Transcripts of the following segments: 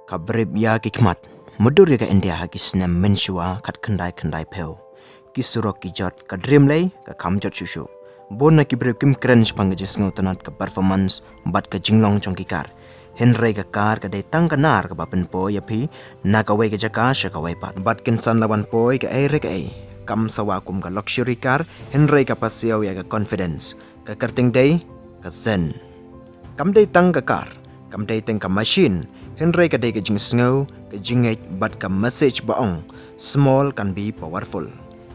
Kabrib ya kikmat, mudur ya ka India hagi snem menshua kat kendai peu. Ki surok ki jot ka dream lay ka kamjot shushu. Bon na ki brib kim kren spang jis ngotanat ka performance bat ka jinglong chong ki kar. Henry ka kar ka day tang ka nar ka bapen po ya pi na ka way ka jaka sya ka way pat. Bat kinsan lawan po ka ay rek ay. Kam sawa kum ka luxury car, Henry ka pasiyaw ya ka confidence. Ka karting day ka zen. Kam day tang ka car, kam day tang ka machine. Henry ka day ka jing snow, ka jingit but ka message baong. Small can be powerful.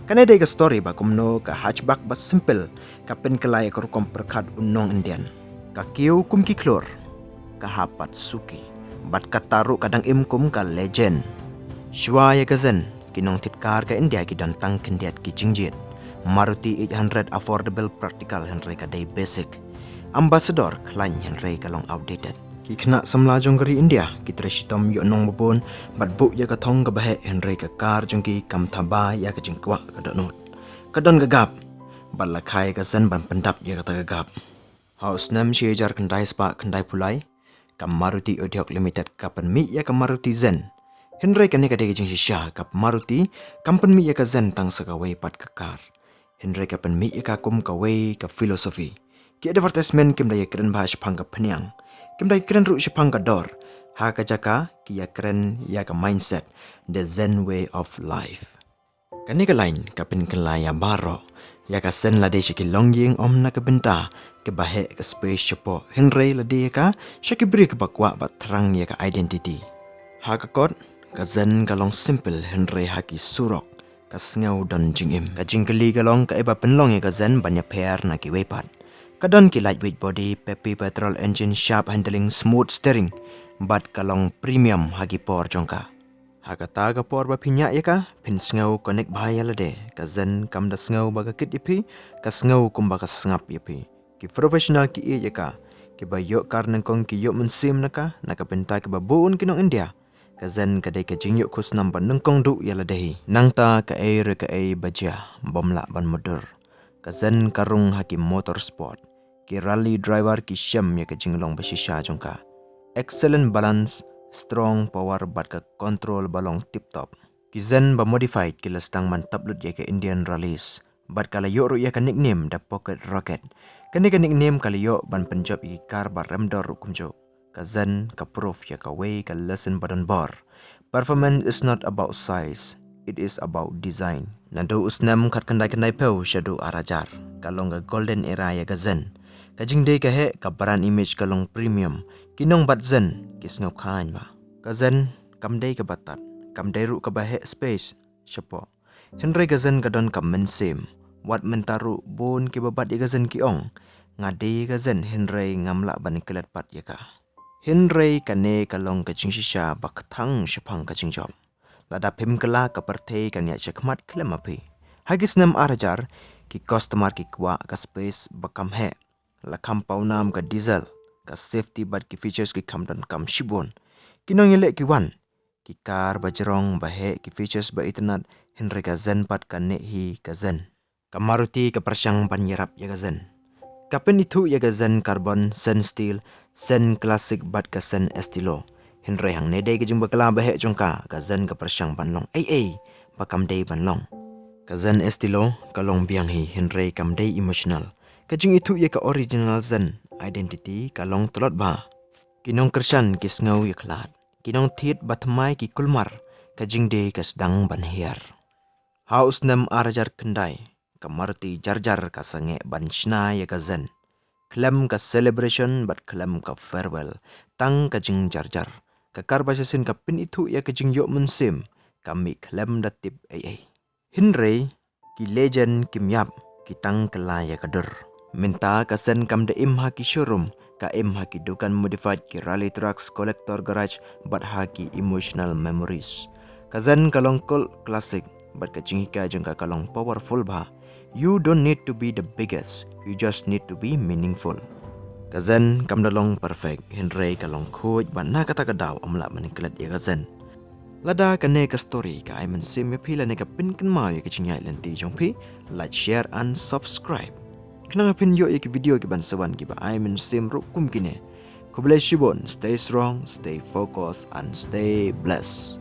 Kanay day ka story ba kumno ka hatchback ba simple, ka penkelay ka rukom perkat unong Indian. Ka kiyo kum ki klor, ka hapat suki, but ka taru kadang imkum ka legend. Shwa ya ka zen, kinong titkar ka India ki dantang kendiat ki jingjit. Maruti 800 affordable practical Henry ka day basic. Ambassador klan Henry ka long outdated. Ki kena semla jong geri India, ki treshitom yo nong babon, bat buk ya ka thong ka bahe Henry ka kar jong ki kam thaba ya ka jingkwa ka donut. Ka don gagap, bat lakai ka zen ban pendap ya ka tagagap. House nem shi jar kendai spa kendai pulai, ka Maruti Udyog Limited ka penmi ya ka Maruti Zen. Henry ka ne ka degi jing shisha ka Maruti, kam penmi ya ka Zen tang sa ka way pat ka kar. Henry ka penmi ya ka kum ka way ka filosofi. Ki advertisement kim da ya keren bahas pang ka penyang. Kim dai keren ru shipang ka dor, haka jaka ki ya keren ya ka mindset, the Zen way of life. Kani ka lain ka penkelay ya baro, ya ka sen lade shiki longying om na ka benta, ke bahe ka space shapo, Henry lade ya ka, shaki beri ka bakwa bat terang ya ka identity. Haka kot, ka Zen ka long simple Henry haki surok, ka sengaw don jingim, ka jingkhyllem ka long ka eba penlong ya ka Zen banya pair na ki wepat. Kadon ki lightweight body, peppy petrol engine, sharp handling, smooth steering, bat kalong premium hagi por jongka. Hakata ka por ba pinya ya ka, pin sengaw connect bahaya lade, ka Zen kam da sengaw baga kit ipi, ka sengaw kum baga sengap ipi. Ki professional ki ya ka, ki ba yok kar nengkong ki yok mensim naka, naka benta ki ba buun kinong India. Ka Zen ka day ka jing yok kus namba nengkong du ya ladehi. Nangta ka ay re ka ay bajia, bomla ban mudur. Ka Zen karung haki motorsport. Ki rally driver ki syam ya ka jinglong basisha jongka. Excellent balance, strong power bat ka control balong tip top. Ki Zen ba modified ki lestang mantap lut ya ka Indian rallies. Bat kala yo ru ya ka nickname da pocket rocket. Kani ka nickname kala yo ban penjob i kar ba remdor ru kumjo. Ka Zen ka proof ya ka way ka lesson badan bar. Performance is not about size, it is about design. Nando usnam kat kendai peu shadow arajar. Kalong ka golden era ya ka Zen. Kajing day kahe ka brand image kalong premium, kinong bat Zen, kis ngaw kahan ba. Ka Zen, kam day ka batat, kam day ru ka bahe space, siya Henry ka Zen ka don ka mensim, wat mentaru bon ki babat ya ka Zen kiong, nga day ka Zen Henry ngamla ban kilat pat ya ka. Henry ka ne kalong ka jing shisha baktang syapang ka jing job. Lada pim kala ka partay ka niya syakmat klemapi. Hagis nam arajar, ki customer ki kwa ka space bakam he. La kampau nam ka diesel, ka safety bat ki features ki kamdon kam shibon. Kinong yelek ki wan, ki kar bajerong bahe ki features ba itnat Henry ka Zen pat ka nehi ka Zen. Ka Maruti ka persyang banyerap ya ka Zen. Kapen itu ya ka Zen carbon, Zen steel, Zen classic bat ka Zen estilo. Henry hang nedai ka jing bakala bahe jongka ka Zen ka persyang banlong. Ay, bakam day banlong. Ka Zen estilo, kalong biang hi Henry kam day emotional. Kajing itu ya ka original Zen identity kalong telot ba. Kinong kersan kis ngaw ya klat. Kinong tit batmai ki kulmar. Kajing de ka sedang banhiar. Haus nem arajar kendai. Ka Maruti jarjar ka sange ban shna ya ka Zen. Klem ka celebration bat klem ka farewell. Tang kajing jarjar. Ka karbasasin ka pin itu ya kajing yok mensim. Kami klem datip ay. Henry ki legend kimyap. Kitang kelaya kadur. Mynta ka Zen kam da im haki showroom, ka im haki dukan modified ki rally trucks collector garage but haki emotional memories. Ka Zen kalong cult classic, but ka jinghika jeng ka kalong powerful ba. You don't need to be the biggest, you just need to be meaningful. Ka Zen kam da long perfect, Henry kalong kuj but na kata kadaw amla maniklat ya ka Zen. Lada ka ne ka story ka ay mensim ya pila ne ka pinkan mau ya ka jingyay lenti jong pi, like, share and subscribe. Kenang pin yo iki video ki ban sawan ki ba ay men sim ru kum kine. God bless you, bon. Stay strong, stay focused, and stay blessed.